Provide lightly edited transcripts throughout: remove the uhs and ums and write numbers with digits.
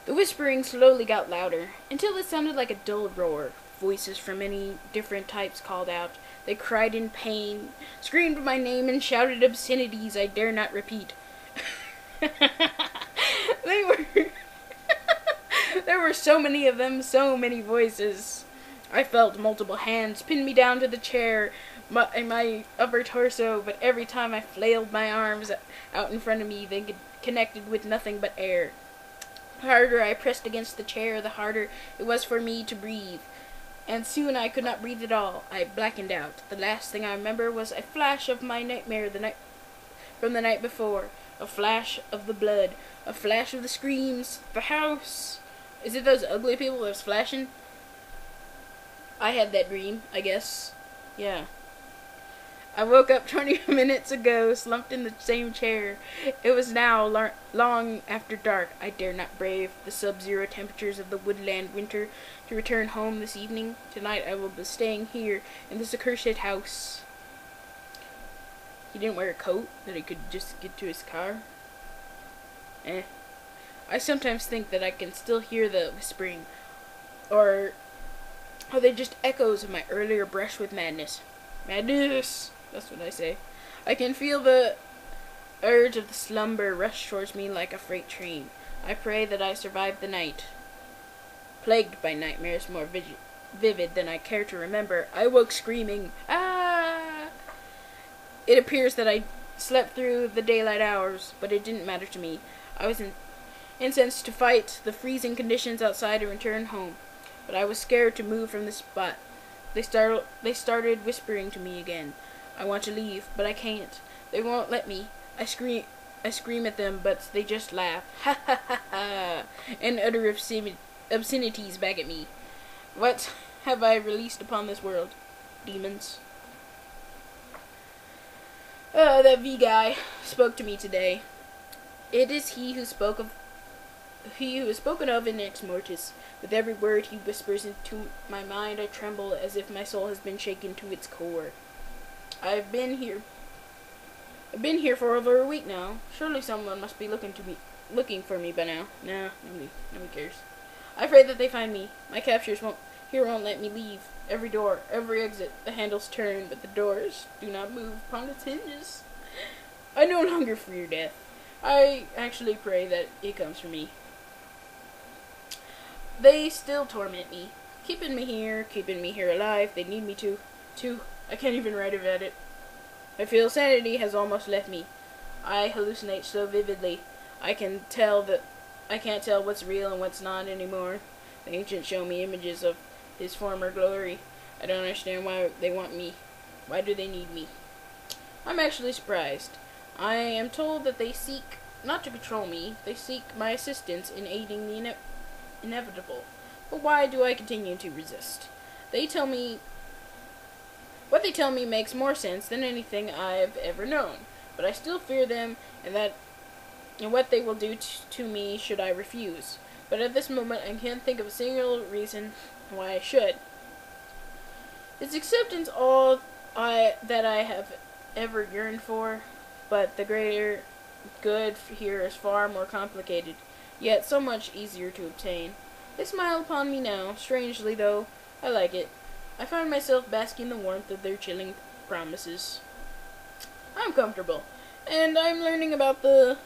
The whispering slowly got louder, until it sounded like a dull roar. Voices from many different types called out. They cried in pain, screamed my name, and shouted obscenities I dare not repeat. They were... There were so many of them, so many voices. I felt multiple hands pin me down to the chair, my upper torso, but every time I flailed my arms out in front of me, they connected with nothing but air. The harder I pressed against the chair, the harder it was for me to breathe. And soon I could not breathe at all. I blackened out. The last thing I remember was a flash of my nightmare from the night before. A flash of the blood. A flash of the screams. The house. Is it those ugly people that's flashing? I had that dream, I guess. Yeah. I woke up 20 minutes ago, slumped in the same chair. It was now long after dark. I dare not brave the sub-zero temperatures of the woodland winter to return home this evening. Tonight I will be staying here in this accursed house. He didn't wear a coat that he could just get to his car. I sometimes think that I can still hear the whispering, or are they just echoes of my earlier brush with madness? Madness! That's what I say. I can feel the urge of the slumber rush towards me like a freight train. I pray that I survive the night. Plagued by nightmares more vivid than I care to remember, I woke screaming, "Ah!" It appears that I slept through the daylight hours, but it didn't matter to me. I was incensed to fight the freezing conditions outside and return home, but I was scared to move from the spot. They started whispering to me again. I want to leave, but I can't. They won't let me. I scream at them, but they just laugh. Ha ha ha ha, and utter obscenities back at me. What have I released upon this world? Demons. That V guy spoke to me today. It is he who is spoken of in Exmortis. With every word he whispers into my mind, I tremble as if my soul has been shaken to its core. I've been here for over a week now. Surely someone must be looking for me by now. Nah, nobody cares. I pray that they find me. My captors won't let me leave. Every door, every exit, the handles turn, but the doors do not move upon its hinges. I no longer fear death. I actually pray that it comes for me. They still torment me, keeping me here alive. They need me to. I can't even write about it. I feel sanity has almost left me. I hallucinate so vividly. I can't tell what's real and what's not anymore. The ancients show me images of his former glory. I don't understand why they want me. Why do they need me? I'm actually surprised. I am told that they seek not to control me. They seek my assistance in aiding the inevitable. But why do I continue to resist? What they tell me makes more sense than anything I've ever known. But I still fear them and what they will do to me should I refuse. But at this moment I can't think of a single reason why I should. Is acceptance all that I have ever yearned for? But the greater good here is far more complicated, yet so much easier to obtain. They smile upon me now. Strangely, though, I like it. I find myself basking in the warmth of their chilling promises. I'm comfortable, and I'm learning about the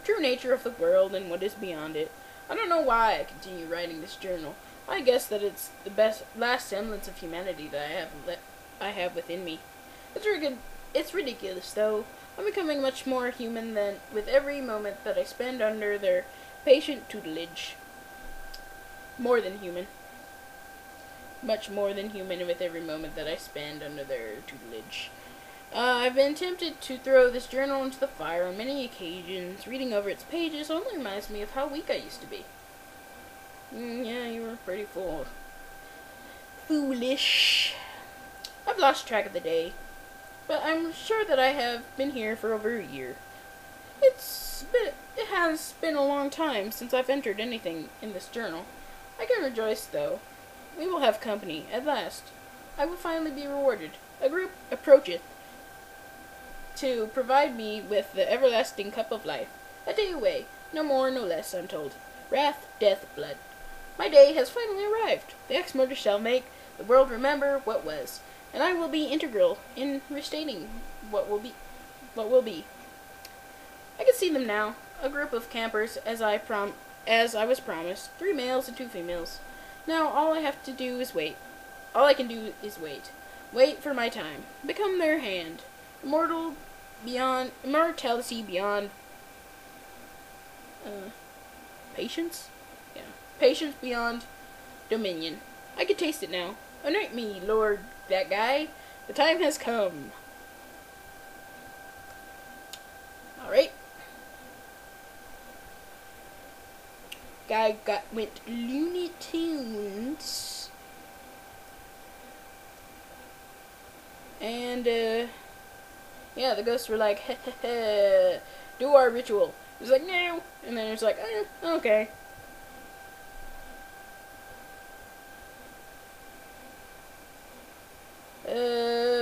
true nature of the world and what is beyond it. I don't know why I continue writing this journal. I guess that it's the last semblance of humanity that I have within me. It's ridiculous, though. I'm becoming much more human than with every moment that I spend under their patient tutelage. More than human. Much more than human with every moment that I spend under their tutelage. I've been tempted to throw this journal into the fire on many occasions. Reading over its pages only reminds me of how weak I used to be. Yeah, you were pretty foolish. I've lost track of the day, but I'm sure that I have been here for over a year. It has been a long time since I've entered anything in this journal. I can rejoice, though. We will have company, at last. I will finally be rewarded. A group approacheth to provide me with the everlasting cup of life. A day away, no more, no less, I'm told. Wrath, death, blood. My day has finally arrived. The Exmortis shall make the world remember what was, and I will be integral in restating what will be. I can see them now, a group of campers, as I was promised, 3 males and 2 females. Now all I have to do is wait. All I can do is wait. Wait for my time. Become their hand. Immortality beyond patience? Yeah. Patience beyond dominion. I can taste it now. Anoint me, Lord that guy. The time has come. Alright. Guy went Looney Tunes. And, yeah, the ghosts were like, heh heh heh, do our ritual. It was like, no. And then it was like, okay.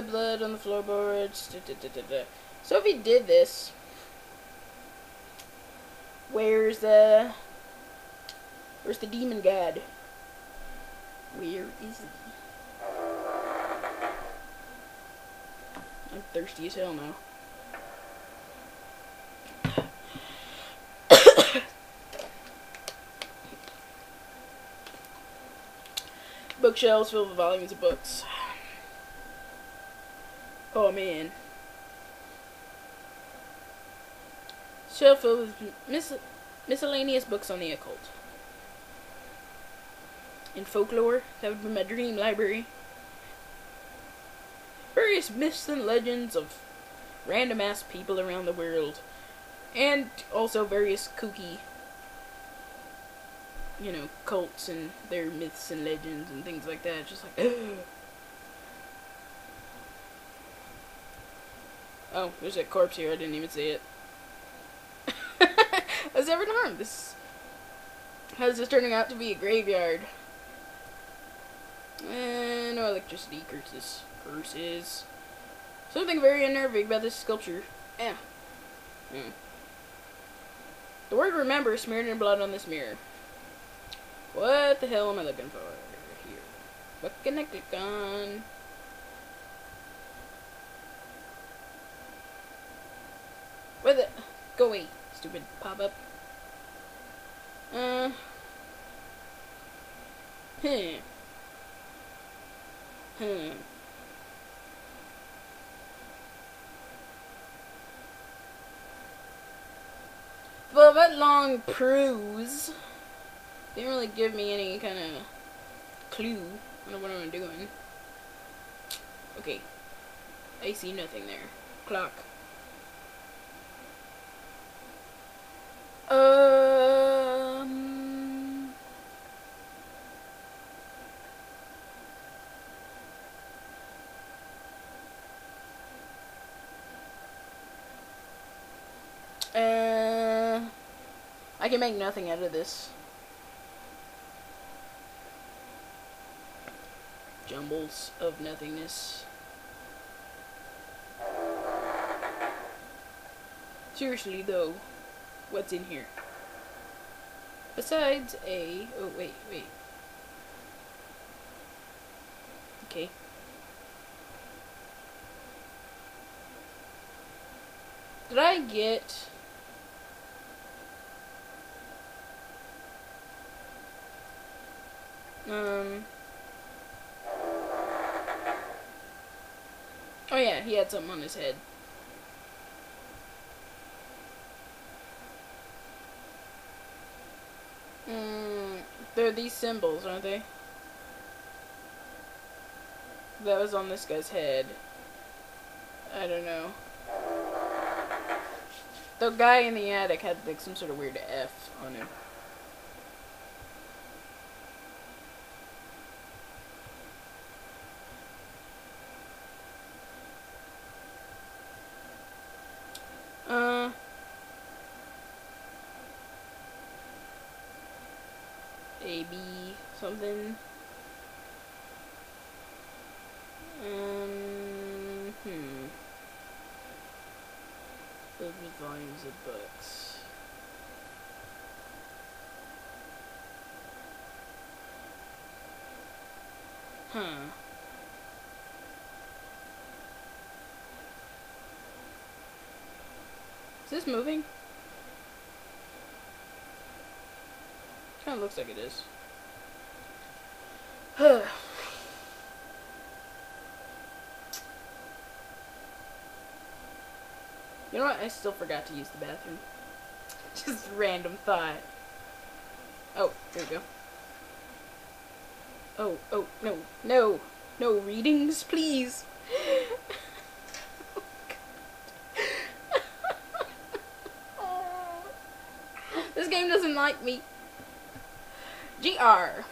Blood on the floorboards. So if he did this, where's the demon god? Where is he? I'm thirsty as hell now. Bookshelves filled with volumes of books. Oh man. Shelf filled with miscellaneous books on the occult. In folklore, that would be my dream library. Various myths and legends of random ass people around the world. And also various kooky, cults and their myths and legends and things like that. Just like, oh, there's a corpse here. I didn't even see it. How's everyone harmed? How's this turning out to be a graveyard? No electricity. Curses. Curses. Something very unnerving about this sculpture. Yeah. The word remember is smeared in blood on this mirror. What the hell am I looking for here? What can I click on? Where the... Go away, stupid pop-up. Well, that long prose didn't really give me any kind of clue on what I'm doing. Okay. I see nothing there. Clock. I can make nothing out of this. Jumbles of nothingness. Seriously though, what's in here? Besides a... Oh, wait. Okay. Did I get... Oh yeah, he had something on his head. They're these symbols, aren't they? That was on this guy's head. I don't know. The guy in the attic had like some sort of weird F on him. AB something. Filled with volumes of books. Huh. Is this moving? Kind of looks like it is. You know what? I still forgot to use the bathroom. Just random thought. Oh, there we go. Oh, no, no, no readings, please. Oh, this game doesn't like me. GR.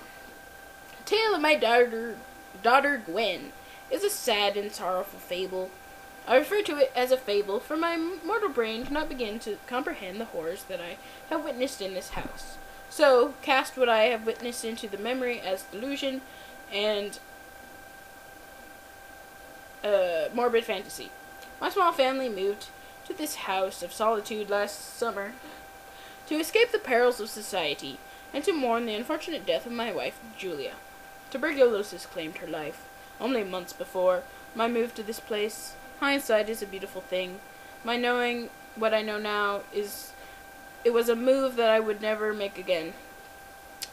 Tale of my daughter Gwen is a sad and sorrowful fable. I refer to it as a fable, for my mortal brain cannot begin to comprehend the horrors that I have witnessed in this house. So, cast what I have witnessed into the memory as delusion and morbid fantasy. My small family moved to this house of solitude last summer to escape the perils of society and to mourn the unfortunate death of my wife, Julia. Tuberculosis claimed her life only months before my move to this place. Hindsight is a beautiful thing. My knowing what I know now is it was a move that I would never make again.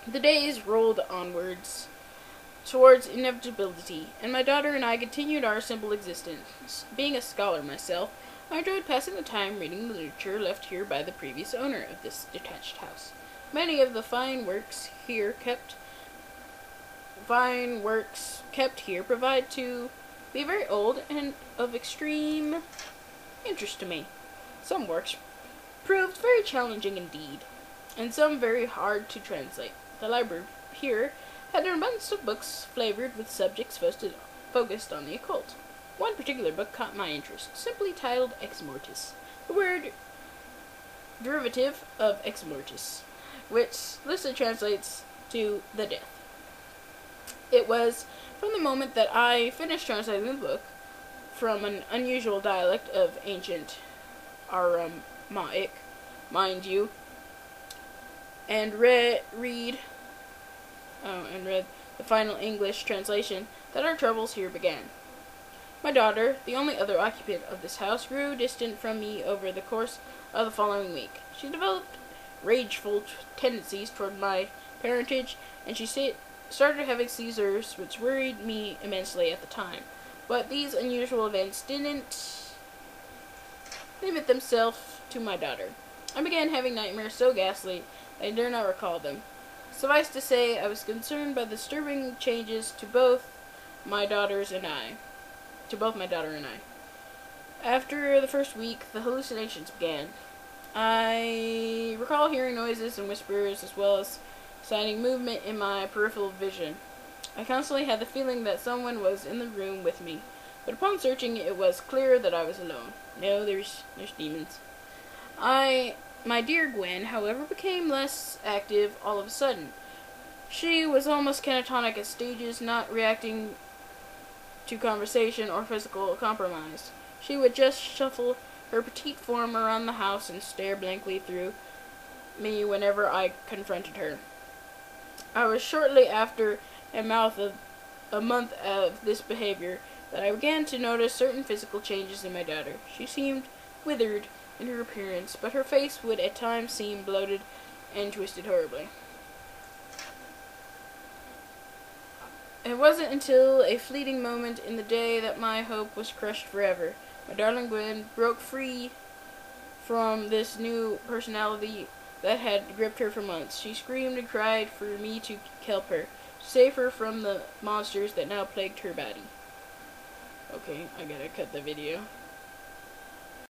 The days rolled onwards towards inevitability, and my daughter and I continued our simple existence. Being a scholar myself, I enjoyed passing the time reading the literature left here by the previous owner of this detached house. Many of the fine works kept here provide to be very old and of extreme interest to me. Some works proved very challenging indeed, and some very hard to translate. The library here had an abundance of books flavored with subjects focused on the occult. One particular book caught my interest, simply titled Exmortis, the word derivative of Exmortis, which loosely translates to the death. It was from the moment that I finished translating the book from an unusual dialect of ancient Aramaic, mind you, and read the final English translation that our troubles here began. My daughter, the only other occupant of this house, grew distant from me over the course of the following week. She developed rageful tendencies toward my parentage, and she started having seizures, which worried me immensely at the time. But these unusual events didn't limit themselves to my daughter. I began having nightmares so ghastly I dare not recall them. Suffice to say, I was concerned by the disturbing changes to both my daughter and I. After the first week, the hallucinations began. I recall hearing noises and whispers, as well as sighting movement in my peripheral vision. I constantly had the feeling that someone was in the room with me, but upon searching, it was clear that I was alone. No, there's demons. My dear Gwen, however, became less active all of a sudden. She was almost catatonic at stages, not reacting to conversation or physical compromise. She would just shuffle her petite form around the house and stare blankly through me whenever I confronted her. I was shortly after a month of this behavior that I began to notice certain physical changes in my daughter. She seemed withered in her appearance, but her face would at times seem bloated and twisted horribly. It wasn't until a fleeting moment in the day that my hope was crushed forever. My darling Gwen broke free from this new personality that had gripped her for months. She screamed and cried for me to help her, to save her from the monsters that now plagued her body. Okay, I gotta cut the video.